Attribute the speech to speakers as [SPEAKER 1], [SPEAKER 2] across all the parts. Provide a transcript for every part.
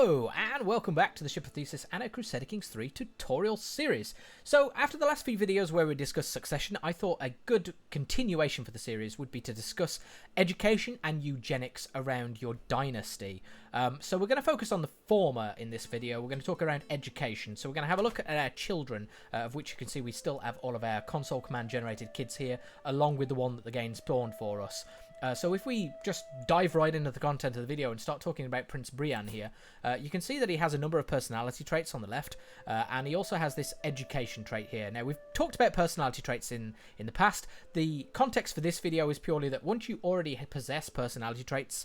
[SPEAKER 1] Hello, and welcome back to the Ship of Theseus and a Crusader Kings 3 tutorial series. So, after the last few videos where we discussed succession, I thought a good continuation for the series would be to discuss education and eugenics around your dynasty. So we're going to focus on the former in this video. We're going to talk around education. So we're going to have a look at our children, of which you can see we still have all of our console command generated kids here, along with the one that the game spawned for us. So if we just dive right into the content of the video and start talking about Prince Brian here, you can see that he has a number of personality traits on the left, and he also has this education trait here. Now, we've talked about personality traits in the past. The context for this video is purely that once you already possess personality traits,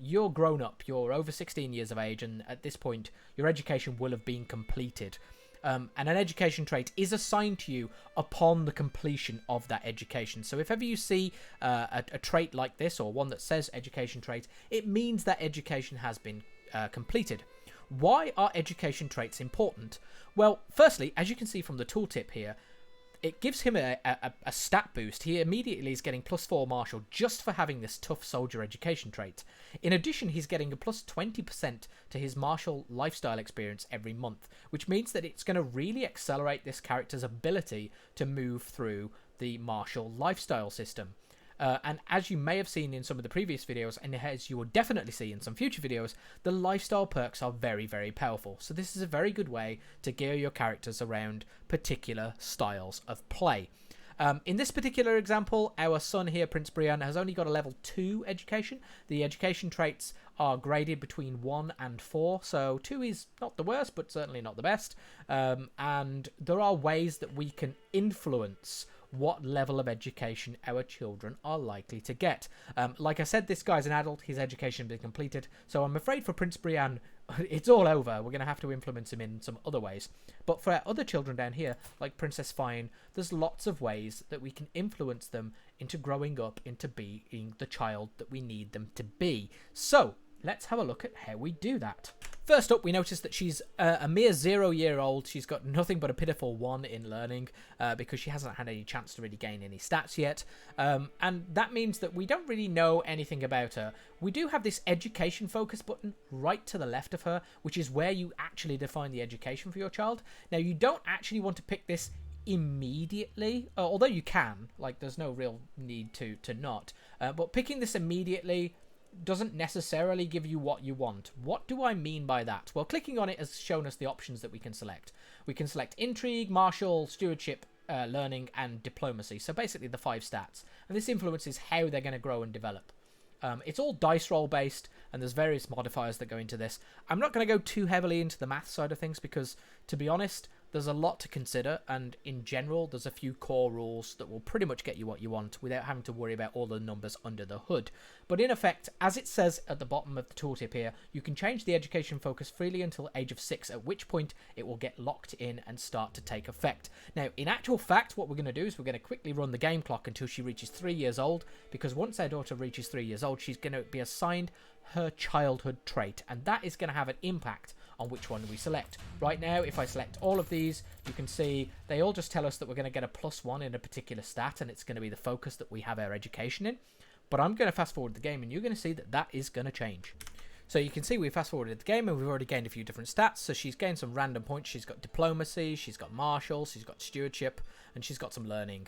[SPEAKER 1] you're grown up, you're over 16 years of age, and at this point, your education will have been completed. And an education trait is assigned to you upon the completion of that education. So if ever you see a trait like this, or one that says education trait, it means that education has been completed. Why are education traits important? Well, firstly, as you can see from the tooltip here, it gives him a stat boost. He immediately is getting +4 martial just for having this tough soldier education trait. In addition, he's getting a +20% to his martial lifestyle experience every month, which means that it's going to really accelerate this character's ability to move through the martial lifestyle system. And as you may have seen in some of the previous videos, and as you will definitely see in some future videos, the lifestyle perks are very, very powerful. So this is a very good way to gear your characters around particular styles of play. In this particular example, our son here, Prince Brian, has only got a level 2 education. The education traits are graded between 1 and 4, so 2 is not the worst, but certainly not the best. And there are ways that we can influence what level of education our children are likely to get. Like I said, this guy's an adult, his education has been completed, so I'm afraid for Prince Brian, it's all over. We're going to have to implement him in some other ways. But for our other children down here, like Princess Fine, there's lots of ways that we can influence them into growing up into being the child that we need them to be. So, let's have a look at how we do that. First up, we notice that she's a mere 0-year-old. She's got nothing but a pitiful 1 in learning because she hasn't had any chance to really gain any stats yet. And that means that we don't really know anything about her. We do have this education focus button right to the left of her, which is where you actually define the education for your child. Now, you don't actually want to pick this immediately, although you can. Like, there's no real need to not. But picking this immediately doesn't necessarily give you what you want. What do I mean by that? Well, clicking on it has shown us the options that we can select. We can select intrigue, martial, stewardship, learning, and diplomacy. So basically the 5 stats. And this influences how they're going to grow and develop. It's all dice roll based, and there's various modifiers that go into this. I'm not going to go too heavily into the math side of things because, to be honest, there's a lot to consider, and in general, there's a few core rules that will pretty much get you what you want without having to worry about all the numbers under the hood. But in effect, as it says at the bottom of the tooltip here, you can change the education focus freely until age of 6, at which point it will get locked in and start to take effect. Now, in actual fact, what we're going to do is we're going to quickly run the game clock until she reaches 3 years old, because once our daughter reaches 3 years old, she's going to be assigned her childhood trait, and that is going to have an impact on which one we select. Right now, if I select all of these, you can see they all just tell us that we're going to get a +1 in a particular stat, and it's going to be the focus that we have our education in. But I'm going to fast forward the game, and you're going to see that that is going to change. So you can see we fast forwarded the game, and we've already gained a few different stats. So she's gained some random points. She's got diplomacy, she's got martial, she's got stewardship, and she's got some learning.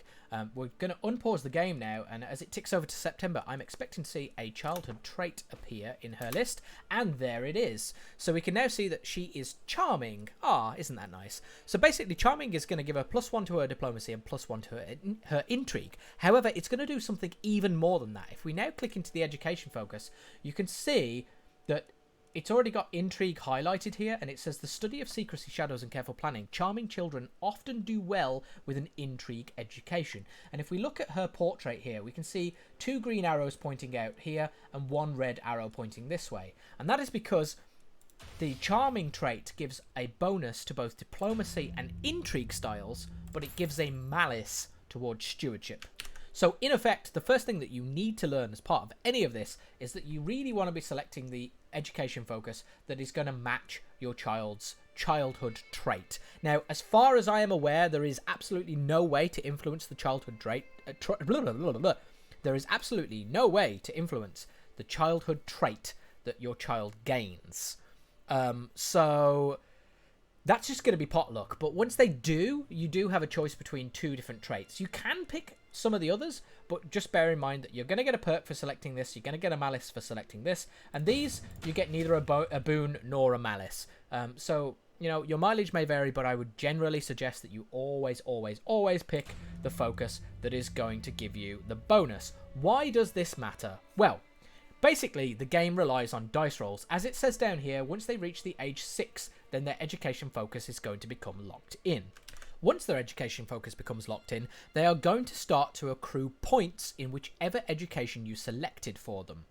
[SPEAKER 1] We're going to unpause the game now, and as it ticks over to September, I'm expecting to see a childhood trait appear in her list, and there it is. So we can now see that she is charming. Ah, isn't that nice? So basically, charming is going to give her +1 to her diplomacy and +1 to her intrigue. However, it's going to do something even more than that. If we now click into the education focus, you can see that it's already got intrigue highlighted here, and it says the study of secrecy, shadows, and careful planning. Charming children often do well with an intrigue education. And if we look at her portrait here, we can see 2 green arrows pointing out here and 1 red arrow pointing this way. And that is because the charming trait gives a bonus to both diplomacy and intrigue styles, but it gives a malice towards stewardship. So, in effect, the first thing that you need to learn as part of any of this is that you really want to be selecting the education focus that is going to match your child's childhood trait. Now, as far as I am aware, there is absolutely no way to influence the childhood trait. There is absolutely no way to influence the childhood trait that your child gains. So that's just going to be potluck. But once they do, you do have a choice between 2 different traits. You can pick some of the others, but just bear in mind that you're going to get a perk for selecting this, you're going to get a malice for selecting this, and these, you get neither a boon nor a malice. So, you know, your mileage may vary, but I would generally suggest that you always, always, always pick the focus that is going to give you the bonus. Why does this matter? Well, basically, the game relies on dice rolls. As it says down here, once they reach the age 6, then their education focus is going to become locked in. Once their education focus becomes locked in, they are going to start to accrue points in whichever education you selected for them.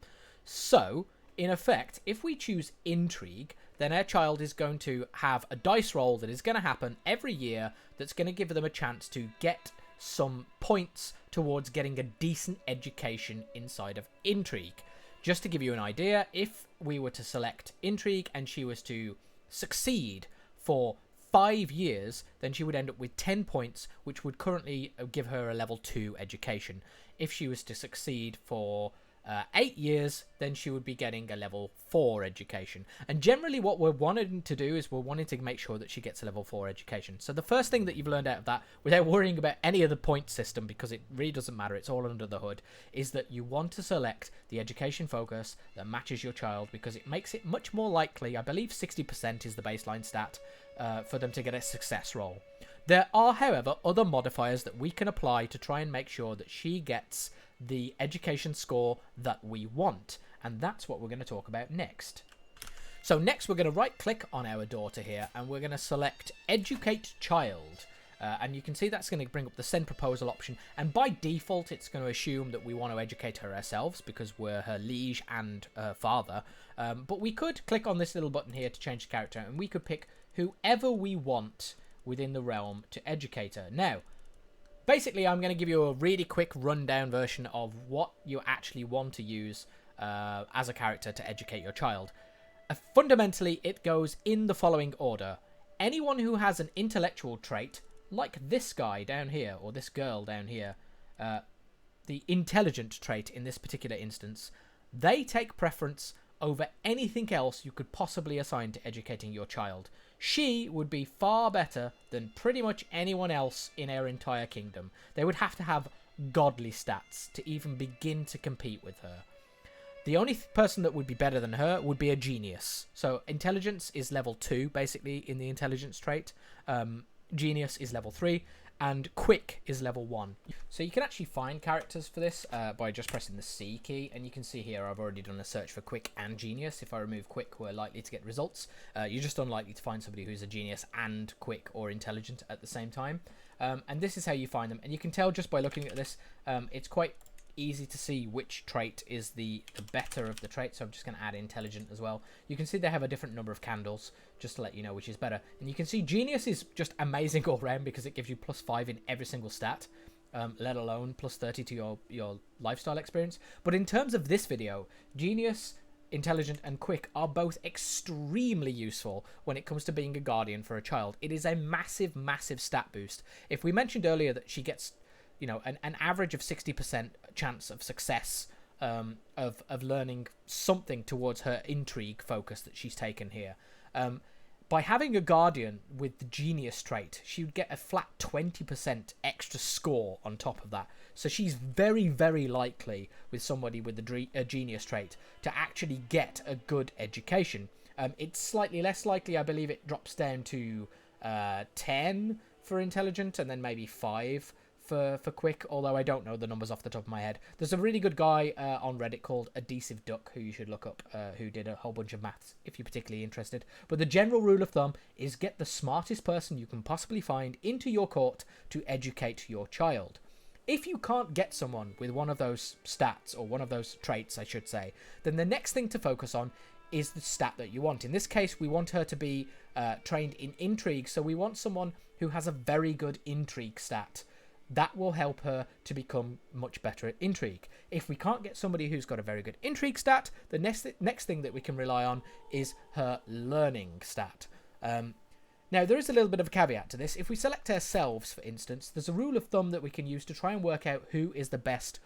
[SPEAKER 1] So, in effect, if we choose intrigue, then our child is going to have a dice roll that is going to happen every year that's going to give them a chance to get some points towards getting a decent education inside of intrigue. Just to give you an idea, if we were to select intrigue and she was to succeed for 5 years, then she would end up with 10 points, which would currently give her a level 2 education. If she was to succeed for 8 years, then she would be getting a level 4 education. And generally what we're wanting to do is we're wanting to make sure that she gets a level 4 education. So the first thing that you've learned out of that, without worrying about any of the point system, because it really doesn't matter, it's all under the hood, is that you want to select the education focus that matches your child, because it makes it much more likely, I believe 60% is the baseline stat, for them to get a success roll. There are, however, other modifiers that we can apply to try and make sure that she gets the education score that we want, and that's what we're going to talk about next. So next we're going to right click on our daughter here, and we're going to select Educate Child, and you can see that's going to bring up the Send Proposal option, and by default it's going to assume that we want to educate her ourselves because we're her liege and her father, but we could click on this little button here to change the character, and we could pick whoever we want within the realm to educate her. Now, basically, I'm going to give you a really quick rundown version of what you actually want to use as a character to educate your child. Fundamentally, it goes in the following order. Anyone who has an intellectual trait, like this guy down here, or this girl down here, the intelligent trait in this particular instance, they take preference over anything else you could possibly assign to educating your child. She would be far better than pretty much anyone else in our entire kingdom. They would have to have godly stats to even begin to compete with her. The only person that would be better than her would be a genius. So intelligence is level 2, basically, in the intelligence trait. Genius is level 3. And quick is level 1. So you can actually find characters for this by just pressing the C key, and you can see here I've already done a search for quick and genius. If I remove quick, we're likely to get results. You're just unlikely to find somebody who's a genius and quick or intelligent at the same time. And this is how you find them, and you can tell just by looking at this, it's quite easy to see which trait is the better of the traits. So I'm just going to add intelligent as well. You can see they have a different number of candles, just to let you know which is better. And you can see genius is just amazing all round because it gives you +5 in every single stat, let alone +30 to your lifestyle experience. But in terms of this video, genius, intelligent and quick are both extremely useful when it comes to being a guardian for a child. It is a massive, massive stat boost. If we mentioned earlier that she gets, you know, an average of 60% chance of success of learning something towards her intrigue focus that she's taken here. By having a guardian with the genius trait, she would get a flat 20% extra score on top of that. So she's very, very likely with somebody with a genius trait to actually get a good education. It's slightly less likely, I believe it drops down to 10 for intelligent and then maybe 5 for quick, although I don't know the numbers off the top of my head. There's a really good guy on Reddit called Adhesive Duck who you should look up, who did a whole bunch of maths if you're particularly interested. But the general rule of thumb is get the smartest person you can possibly find into your court to educate your child. If you can't get someone with one of those stats, or one of those traits I should say, then the next thing to focus on is the stat that you want. In this case, we want her to be trained in intrigue, so we want someone who has a very good intrigue stat. That will help her to become much better at intrigue. If we can't get somebody who's got a very good intrigue stat, the next thing that we can rely on is her learning stat. Now, there is a little bit of a caveat to this. If we select ourselves, for instance, there's a rule of thumb that we can use to try and work out who is the best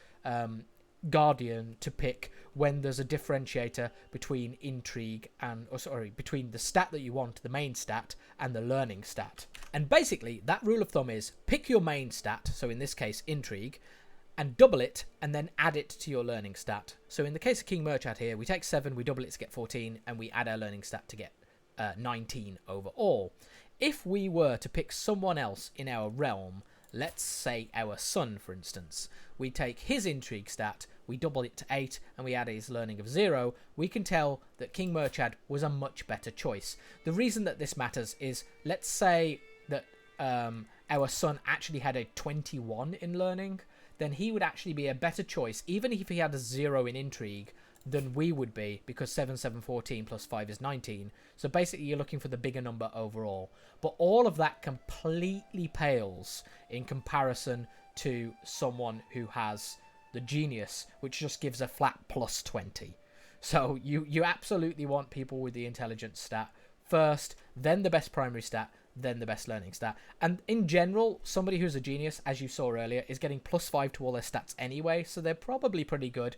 [SPEAKER 1] guardian to pick when there's a differentiator between intrigue and, between the stat that you want, the main stat, and the learning stat. And basically, that rule of thumb is pick your main stat, so in this case, intrigue, and double it, and then add it to your learning stat. So in the case of King Murchad here, we take 7, we double it to get 14, and we add our learning stat to get 19 overall. If we were to pick someone else in our realm, let's say our son, for instance, we take his intrigue stat, we double it to 8, and we add his learning of 0, we can tell that King Murchad was a much better choice. The reason that this matters is, let's say that our son actually had a 21 in learning, then he would actually be a better choice, even if he had a 0 in intrigue, than we would be, because 7, 7, 14 plus 5 is 19. So basically you're looking for the bigger number overall. But all of that completely pales in comparison to someone who has the genius, which just gives a flat plus 20. So you absolutely want people with the intelligence stat first, then the best primary stat, then the best learning stat. And in general, somebody who's a genius, as you saw earlier, is getting plus 5 to all their stats anyway, so they're probably pretty good,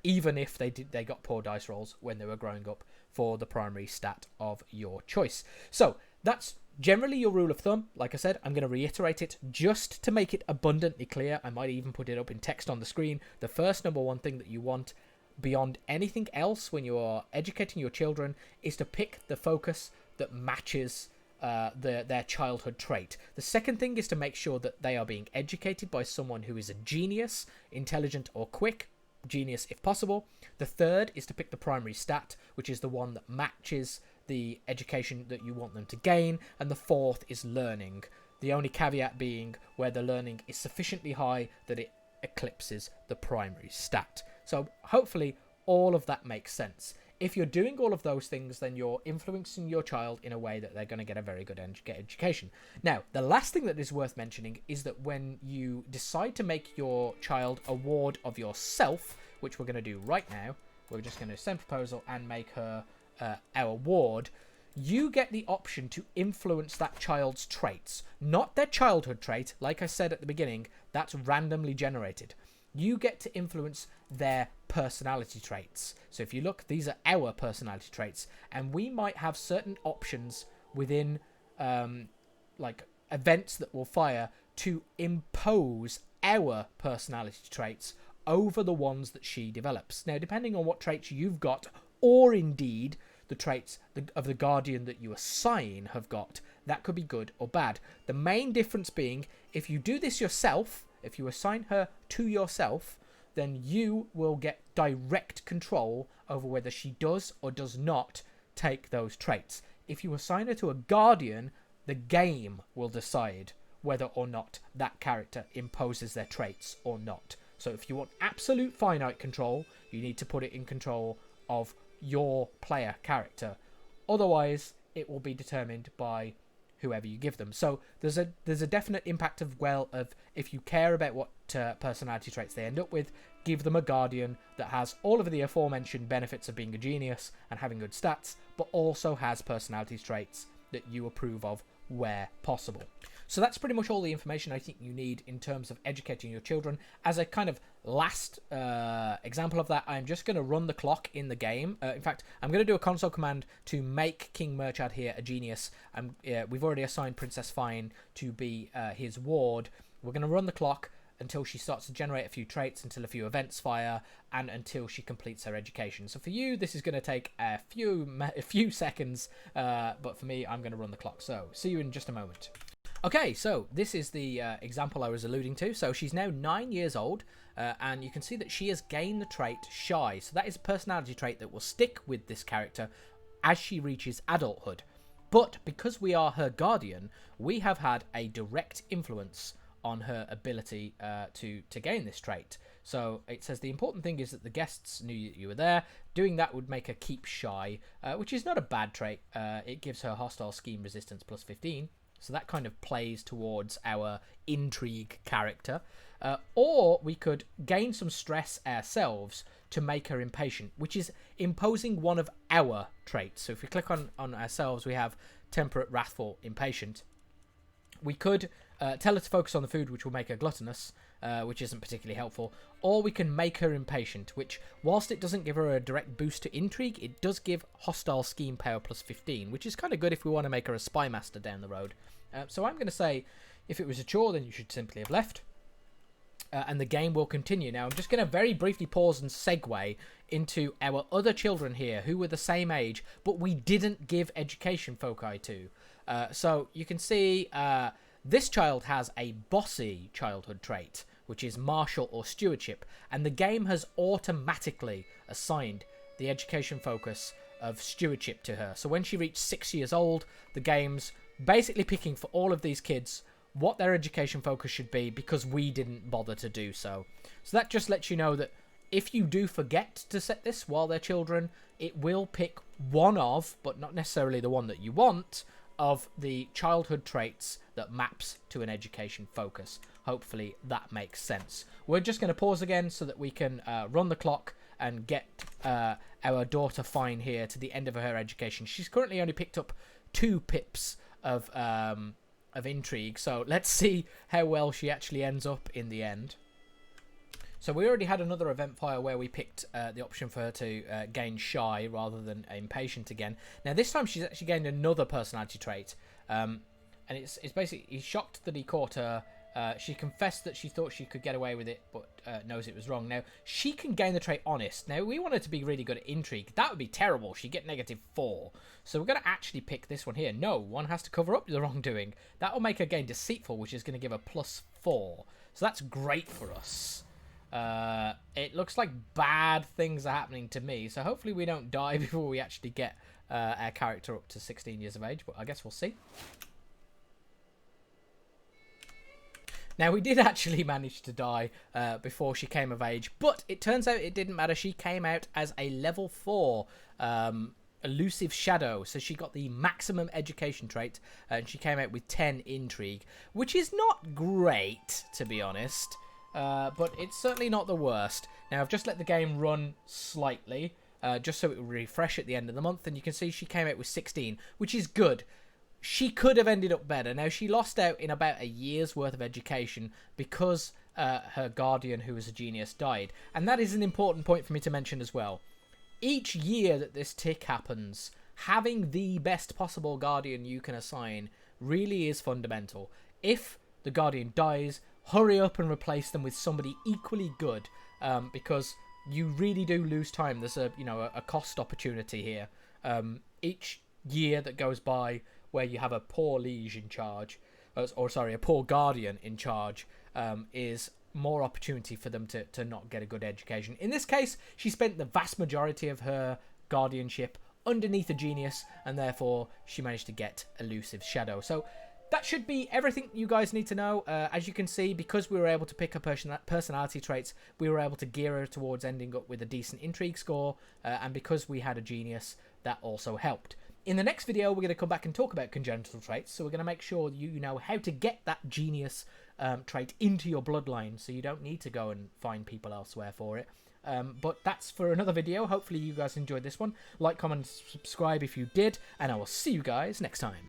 [SPEAKER 1] even if they got poor dice rolls when they were growing up for the primary stat of your choice. So that's generally your rule of thumb. Like I said, I'm going to reiterate it just to make it abundantly clear. I might even put it up in text on the screen. The first number one thing that you want beyond anything else when you are educating your children is to pick the focus that matches their childhood trait. The second thing is to make sure that they are being educated by someone who is a genius, intelligent or quick. Genius if possible. The third is to pick the primary stat, which is the one that matches the education that you want them to gain. And the fourth is learning, the only caveat being where the learning is sufficiently high that it eclipses the primary stat. So hopefully all of that makes sense. If you're doing all of those things, then you're influencing your child in a way that they're going to get a very good education. Now, the last thing that is worth mentioning is that when you decide to make your child a ward of yourself, which we're going to do right now, we're just going to send proposal and make her our ward, you get the option to influence that child's traits, not their childhood trait. Like I said at the beginning, that's randomly generated. You get to influence their personality traits. So if you look, these are our personality traits, and we might have certain options within like events that will fire to impose our personality traits over the ones that she develops. Now, depending on what traits you've got, or indeed the traits of the guardian that you assign have got, that could be good or bad. The main difference being, if you do this yourself, if you assign her to yourself, then you will get direct control over whether she does or does not take those traits. If you assign her to a guardian, the game will decide whether or not that character imposes their traits or not. So if you want absolute finite control, you need to put it in control of your player character. Otherwise, it will be determined by whoever you give them. So there's a definite impact of if you care about what personality traits they end up with, give them a guardian that has all of the aforementioned benefits of being a genius and having good stats, but also has personality traits that you approve of where possible. So that's pretty much all the information I think you need in terms of educating your children. As a kind of last example of that, I'm just going to run the clock in the game. In fact, I'm going to do a console command to make King Murchad here a genius. We've already assigned Princess Fine to be his ward. We're going to run the clock until she starts to generate a few traits, until a few events fire, and until she completes her education. So for you, this is going to take a few seconds, but for me, I'm going to run the clock. So see you in just a moment. Okay, so this is the example I was alluding to. So she's now 9 years old, and you can see that she has gained the trait Shy. So that is a personality trait that will stick with this character as she reaches adulthood. But because we are her guardian, we have had a direct influence on her ability to gain this trait. So it says the important thing is that the guests knew that you were there. Doing that would make her keep Shy, which is not a bad trait. It gives her hostile scheme resistance plus 15. So that kind of plays towards our intrigue character. Or we could gain some stress ourselves to make her impatient, which is imposing one of our traits. So if we click on ourselves, we have temperate, wrathful, impatient. We could tell her to focus on the food, which will make her gluttonous, which isn't particularly helpful. Or we can make her impatient, which, whilst it doesn't give her a direct boost to intrigue, it does give hostile scheme power plus 15, which is kind of good if we want to make her a spy master down the road. So I'm going to say, if it was a chore, then you should simply have left. And the game will continue. Now, I'm just going to very briefly pause and segue into our other children here, who were the same age, but we didn't give education foci to. So you can see this child has a bossy childhood trait, which is martial or stewardship, and the game has automatically assigned the education focus of stewardship to her. So when she reached 6 years old, the game's basically picking for all of these kids what their education focus should be, because we didn't bother to do so. So that just lets you know that if you do forget to set this while they're children, it will pick one of, but not necessarily the one that you want, of the childhood traits that maps to an education focus. Hopefully that makes sense. We're just going to pause again so that we can run the clock and get our daughter Fine here to the end of her education. She's currently only picked up 2 pips of intrigue, so let's see how well she actually ends up in the end. So we already had another event file where we picked the option for her to gain shy rather than impatient again. Now this time she's actually gained another personality trait, and it's basically, he's shocked that he caught her. She confessed that she thought she could get away with it, but knows it was wrong. Now, she can gain the trait honest. Now, we want her to be really good at intrigue. That would be terrible. She'd get -4. So we're going to actually pick this one here. No, one has to cover up the wrongdoing. That will make her gain deceitful, which is going to give her +4. So that's great for us. It looks like bad things are happening to me. So hopefully we don't die before we actually get our character up to 16 years of age. But I guess we'll see. Now, we did actually manage to die before she came of age, but it turns out it didn't matter. She came out as a level 4 elusive shadow, so she got the maximum education trait, and she came out with 10 intrigue, which is not great, to be honest, but it's certainly not the worst. Now, I've just let the game run slightly, just so it will refresh at the end of the month, and you can see she came out with 16, which is good. She could have ended up better. Now, she lost out in about a year's worth of education because her guardian, who was a genius, died. And that is an important point for me to mention as well. Each year that this tick happens, having the best possible guardian you can assign really is fundamental. If the guardian dies, hurry up and replace them with somebody equally good, because you really do lose time. There's a cost opportunity here. Each year that goes by where you have a poor liege in charge, a poor guardian in charge, is more opportunity for them to not get a good education. In this case, she spent the vast majority of her guardianship underneath a genius, and therefore she managed to get elusive shadow. So that should be everything you guys need to know. As you can see, because we were able to pick her personality traits, we were able to gear her towards ending up with a decent intrigue score, and because we had a genius, that also helped. In the next video, we're going to come back and talk about congenital traits, so we're going to make sure you know how to get that genius trait into your bloodline, so you don't need to go and find people elsewhere for it. But that's for another video. Hopefully you guys enjoyed this one. Like, comment, subscribe if you did, and I will see you guys next time.